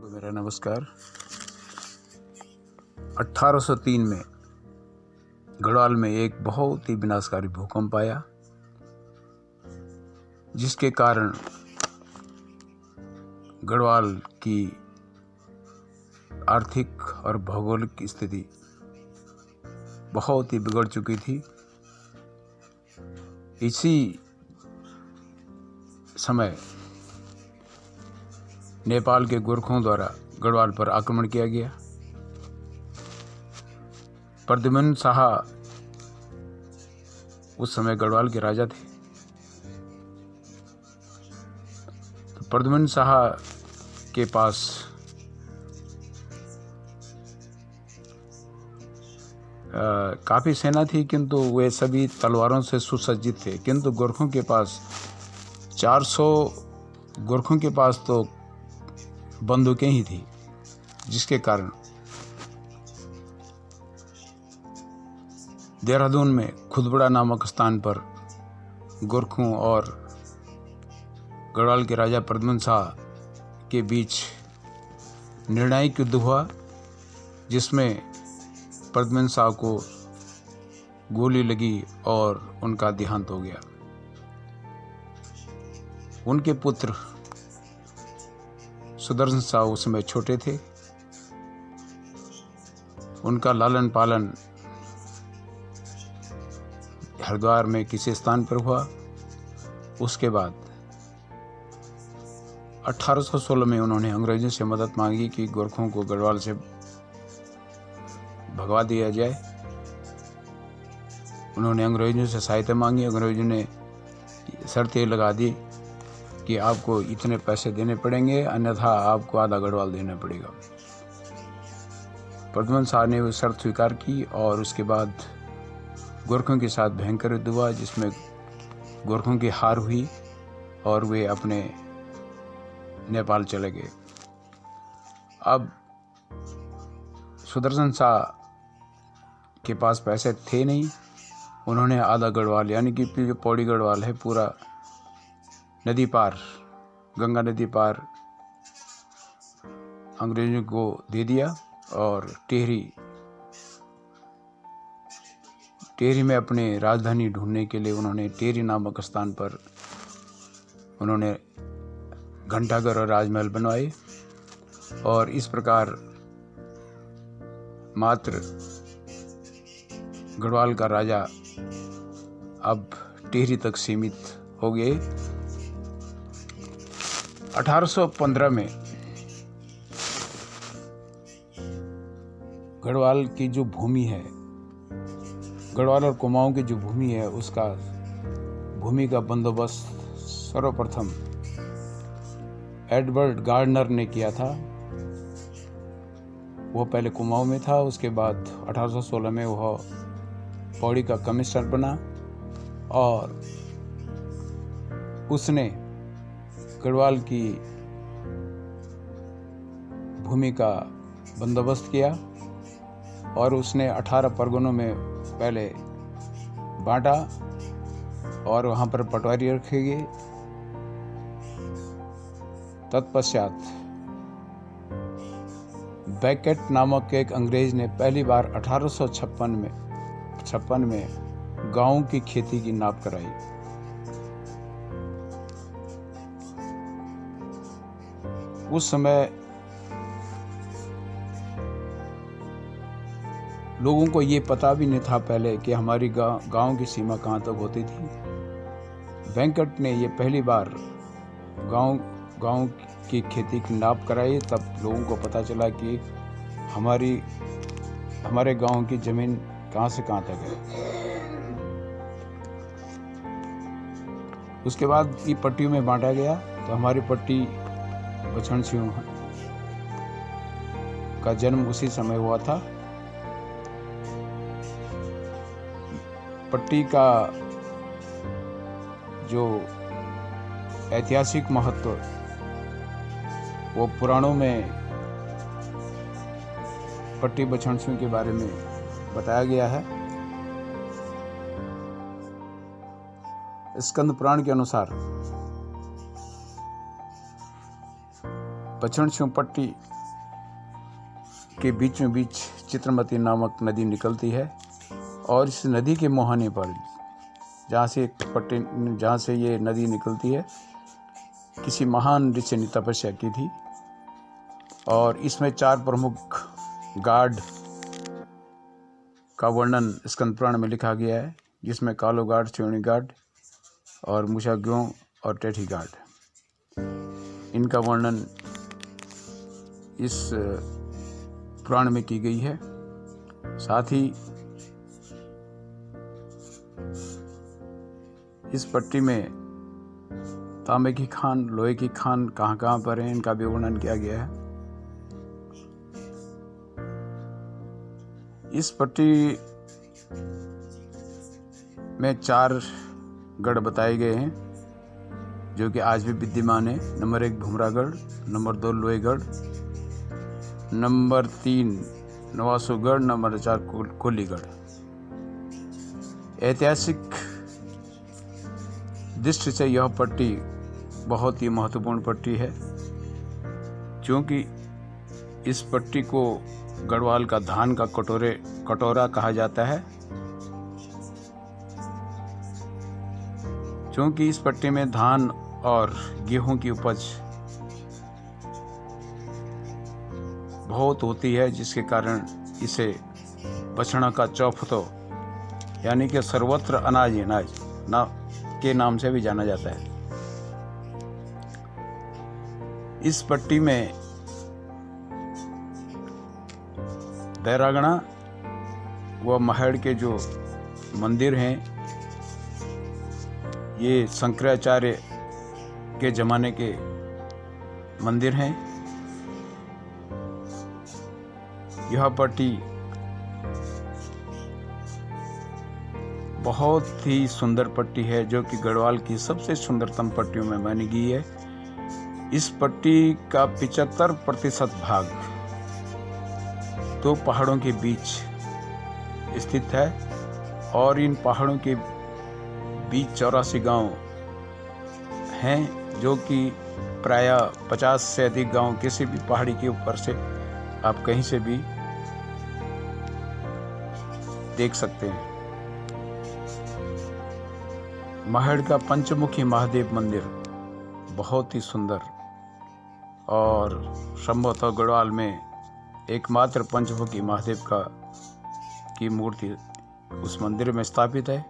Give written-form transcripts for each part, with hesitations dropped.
को मेरा नमस्कार। 1803 में गढ़वाल में एक बहुत ही विनाशकारी भूकंप आया, जिसके कारण गढ़वाल की आर्थिक और भौगोलिक स्थिति बहुत ही बिगड़ चुकी थी। इसी समय नेपाल के गोरखों द्वारा गढ़वाल पर आक्रमण किया गया। प्रद्युम्न शाह उस समय गढ़वाल के राजा थे। तो प्रद्युम्न शाह के पास काफ़ी सेना थी, किंतु वे सभी तलवारों से सुसज्जित थे। किंतु गोरखों के पास 400 गोरखों के पास तो बंदूकें ही थी, जिसके कारण देहरादून में खुदबड़ा नामक स्थान पर गोरखों और गढ़वाल के राजा प्रद्युम्न शाह के बीच निर्णायक युद्ध हुआ, जिसमें प्रद्युम्न शाह को गोली लगी और उनका देहांत हो गया। उनके पुत्र सुदर्शन शाह उस समय छोटे थे। उनका लालन पालन हरिद्वार में किसी स्थान पर हुआ। उसके बाद 1816 में उन्होंने अंग्रेजों से मदद मांगी कि गोरखों को गढ़वाल से भगवा दिया जाए। उन्होंने अंग्रेजों से सहायता मांगी। अंग्रेजों ने शर्तें लगा दी कि आपको इतने पैसे देने पड़ेंगे, अन्यथा आपको आधा गढ़वाल देना पड़ेगा। प्रद्युम्न शाह ने वो शर्त स्वीकार की और उसके बाद गोरखों के साथ भयंकर युद्ध हुआ, जिसमें गोरखों की हार हुई और वे अपने नेपाल चले गए। अब सुदर्शन शाह के पास पैसे थे नहीं। उन्होंने आधा गढ़वाल, यानी कि जो पौड़ी गढ़वाल है, पूरा नदी पार, गंगा नदी पार अंग्रेजों को दे दिया और टेहरी में अपने राजधानी ढूंढने के लिए उन्होंने टेहरी नामक स्थान पर उन्होंने घंटाघर और राजमहल बनवाए। और इस प्रकार मात्र गढ़वाल का राजा अब टेहरी तक सीमित हो गए। 1815 में गढ़वाल की जो भूमि है, गढ़वाल और कुमाऊं की जो भूमि है, उसका भूमि का बंदोबस्त सर्वप्रथम एडवर्ड गार्डनर ने किया था। वो पहले कुमाऊं में था, उसके बाद 1816 में वह पौड़ी का कमिश्नर बना और उसने गढ़वाल की भूमि का बंदोबस्त किया और उसने 18 परगनों में पहले बांटा और वहाँ पर पटवारी रखे गए। तत्पश्चात बैकेट नामक एक अंग्रेज ने पहली बार 1856 में गांवों की खेती की नाप कराई। उस समय लोगों को ये पता भी नहीं था पहले कि हमारी गांव की सीमा कहाँ तक होती थी। वेंकट ने ये पहली बार गांव की खेती की नाप कराई। तब लोगों को पता चला कि हमारे गांव की जमीन कहाँ से कहाँ तक है। उसके बाद ये पट्टियों में बांटा गया। तो हमारी पट्टी बछड़ सिंह का जन्म उसी समय हुआ था। पट्टी का जो ऐतिहासिक महत्व वो पुराणों में पट्टी बछड़ सिंह के बारे में बताया गया है। स्कंद पुराण के अनुसार पचनछू पट्टी के बीचों बीच चित्रमती नामक नदी निकलती है और इस नदी के मुहाने पर जहाँ से ये नदी निकलती है, किसी महान ऋषि ने तपस्या की थी। और इसमें 4 प्रमुख गाड का वर्णन स्कंद पुराण में लिखा गया है, जिसमें कालो गाड, श्रेणी गाड और मूषाग्यों और टेठी गाड, इनका वर्णन इस पुराण में की गई है। साथ ही इस पट्टी में तांबे की खान, लोहे की खान कहाँ पर है, इनका भी वर्णन किया गया है। इस पट्टी में 4 गढ़ बताए गए हैं जो कि आज भी विद्यमान है। Number 1 Bhumragarh, number 2 Lohegarh, number 3 Nawasugarh, number 4 Koligarh. ऐतिहासिक दृष्टि से यह पट्टी बहुत ही महत्वपूर्ण पट्टी है, क्योंकि इस पट्टी को गढ़वाल का धान का कटोरा कहा जाता है, क्योंकि इस पट्टी में धान और गेहूं की उपज बहुत होती है, जिसके कारण इसे बछड़ा का चौफतो यानी कि सर्वत्र अनाज के नाम से भी जाना जाता है। इस पट्टी में दैरागणा व महड़ के जो मंदिर हैं, ये शंकराचार्य के ज़माने के मंदिर हैं। यह पट्टी बहुत ही सुंदर पट्टी है, जो कि गढ़वाल की सबसे सुंदरतम पट्टियों में मानी गई है। इस पट्टी का 75% भाग तो पहाड़ों के बीच स्थित है और इन पहाड़ों के बीच 84 गांव हैं, जो कि प्रायः 50 से अधिक गांव किसी भी पहाड़ी के ऊपर से आप कहीं से भी देख सकते हैं। महड़ का पंचमुखी महादेव मंदिर बहुत ही सुंदर और संभवतः गढ़वाल में एकमात्र पंचमुखी महादेव की मूर्ति उस मंदिर में स्थापित है।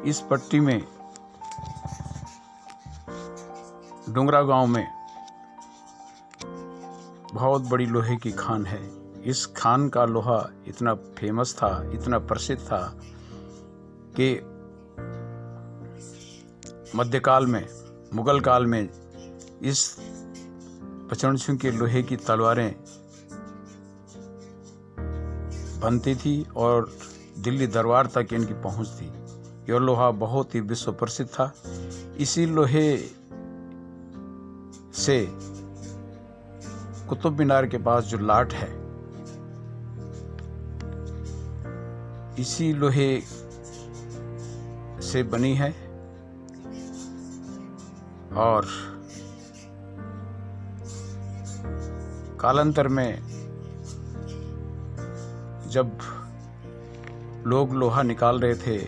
इस पट्टी में डुंगरा गांव में बहुत बड़ी लोहे की खान है। इस खान का लोहा इतना फेमस था, इतना प्रसिद्ध था कि मध्यकाल में, मुगल काल में इस पचनछू के लोहे की तलवारें बनती थी और दिल्ली दरबार तक इनकी पहुंच थी। यह लोहा बहुत ही विश्व प्रसिद्ध था। इसी लोहे से कुतुब मीनार के पास जो लाट है, इसी लोहे से बनी है। और कालांतर में जब लोग लोहा निकाल रहे थे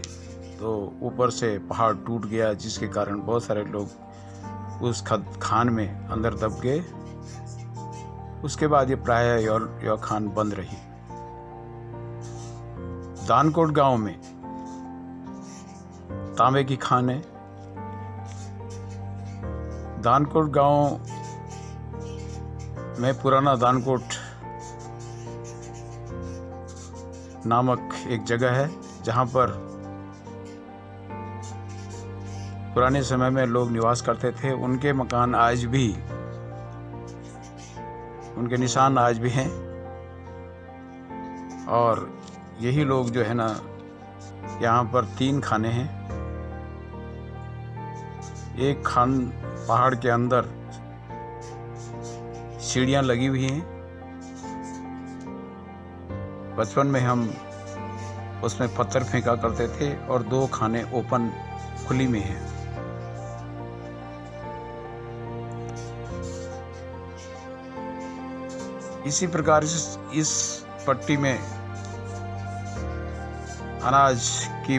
तो ऊपर से पहाड़ टूट गया, जिसके कारण बहुत सारे लोग उस खान में अंदर दब गए। उसके बाद ये प्रायः यह खान बंद रही। दानकोट गांव में तांबे की खान है। दानकोट गांव में पुराना दानकोट नामक एक जगह है, जहां पर पुराने समय में लोग निवास करते थे। उनके मकान आज भी, उनके निशान आज भी हैं। और यही लोग जो है ना, यहाँ पर 3 खाने हैं। एक खान पहाड़ के अंदर सीढ़ियाँ लगी हुई हैं। बचपन में हम उसमें पत्थर फेंका करते थे। और 2 खाने ओपन खुली में हैं। इसी प्रकार इस पट्टी में अनाज की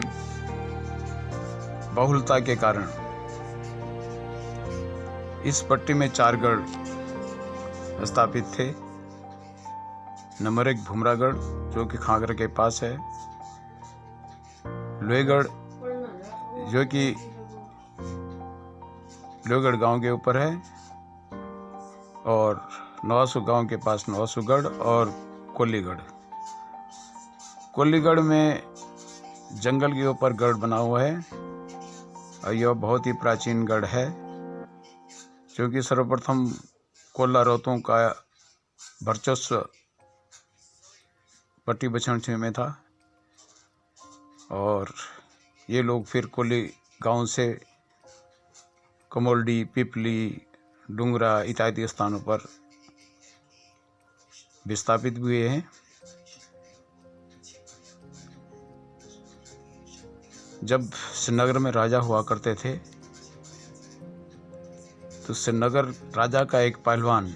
बहुलता के कारण इस पट्टी में 4 गढ़ स्थापित थे। नंबर 1 भुमरागढ़, जो कि खांगरा के पास है। लोहेगढ़, जो कि लोहेगढ़ गांव के ऊपर है। और नवासू गांव के पास नवासूगढ़ और कोलीगढ़। कोलीगढ़ में जंगल के ऊपर गढ़ बना हुआ है और यह बहुत ही प्राचीन गढ़ है, क्योंकि सर्वप्रथम कोल्ला रौतों का वर्चस्व पट्टी बछाणछी में था और ये लोग फिर कोली गांव से कमोल्डी, पिपली, डुंगरा इत्यादि स्थानों पर विस्थापित हुए हैं। जब श्रीनगर में राजा हुआ करते थे तो श्रीनगर राजा का एक पहलवान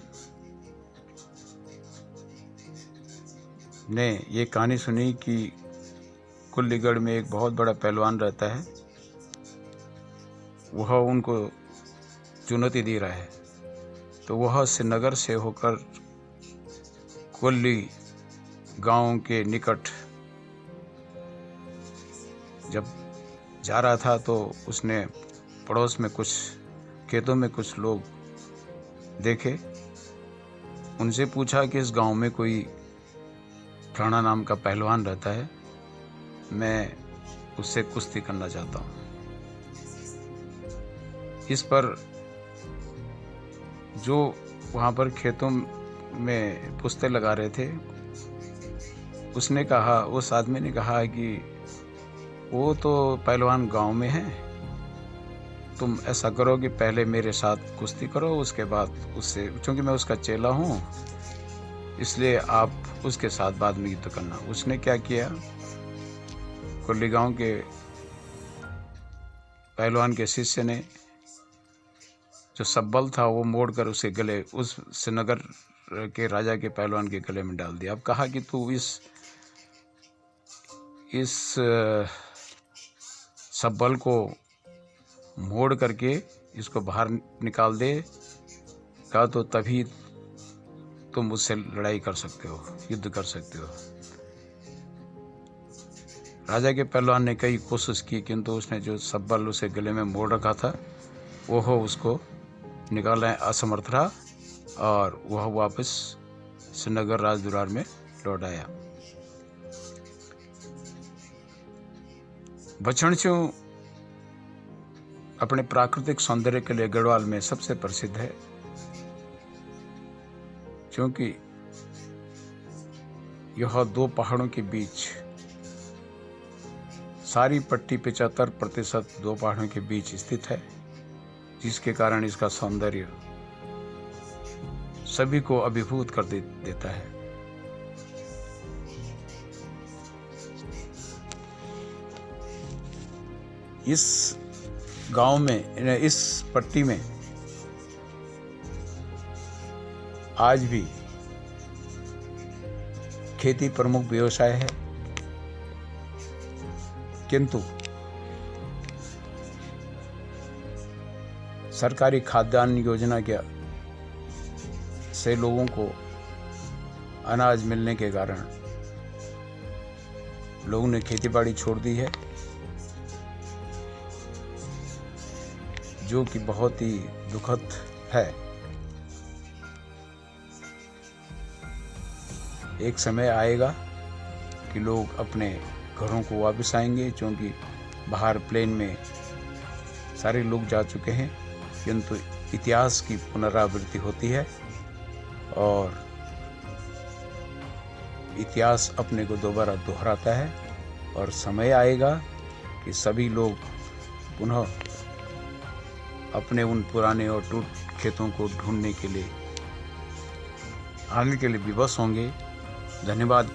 ने ये कहानी सुनी कि कुल्लीगढ़ में एक बहुत बड़ा पहलवान रहता है, वह उनको चुनौती दे रहा है। तो वह श्रीनगर से होकर कोल्ली गांव के निकट जब जा रहा था तो उसने पड़ोस में कुछ खेतों में कुछ लोग देखे। उनसे पूछा कि इस गांव में कोई फलाना नाम का पहलवान रहता है, मैं उससे कुश्ती करना चाहता हूँ। इस पर जो वहाँ पर खेतों में पुस्ते लगा रहे थे, उसने कहा, उस आदमी ने कहा कि वो तो पहलवान गांव में है, तुम ऐसा करो कि पहले मेरे साथ कुश्ती करो, उसके बाद उससे, क्योंकि मैं उसका चेला हूँ इसलिए आप उसके साथ बाद में युद्ध करना। उसने क्या किया, कोल्ली गांव के पहलवान के शिष्य ने जो सब्बल था वो मोड़कर उसे गले, उस श्रीनगर के राजा के पहलवान के गले में डाल दिया। अब कहा कि तू इस सब्बल को मोड़ करके इसको बाहर निकाल दे, कहा तो तभी तुम मुझसे लड़ाई कर सकते हो, युद्ध कर सकते हो। राजा के पहलवान ने कई कोशिश की, किंतु उसने जो सब्बल उसे गले में मोड़ रखा था वह उसको निकालने असमर्थ रहा और वह वापस श्रीनगर राजदरबार में लौट आया। बछाणछू अपने प्राकृतिक सौंदर्य के लिए गढ़वाल में सबसे प्रसिद्ध है, क्योंकि यह 2 पहाड़ों के बीच, सारी पट्टी 75% 2 पहाड़ों के बीच स्थित है, जिसके कारण इसका सौंदर्य सभी को अभिभूत कर देता है। इस गांव में, इस पट्टी में आज भी खेती प्रमुख व्यवसाय है, किंतु सरकारी खाद्यान्न योजना के से लोगों को अनाज मिलने के कारण लोगों ने खेतीबाड़ी छोड़ दी है, जो कि बहुत ही दुखद है। एक समय आएगा कि लोग अपने घरों को वापस आएंगे, क्योंकि बाहर प्लेन में सारे लोग जा चुके हैं, किंतु इतिहास की पुनरावृत्ति होती है और इतिहास अपने को दोबारा दोहराता है और समय आएगा कि सभी लोग पुनः अपने उन पुराने और टूट खेतों को ढूंढने के लिए, आने के लिए विवश होंगे। धन्यवाद।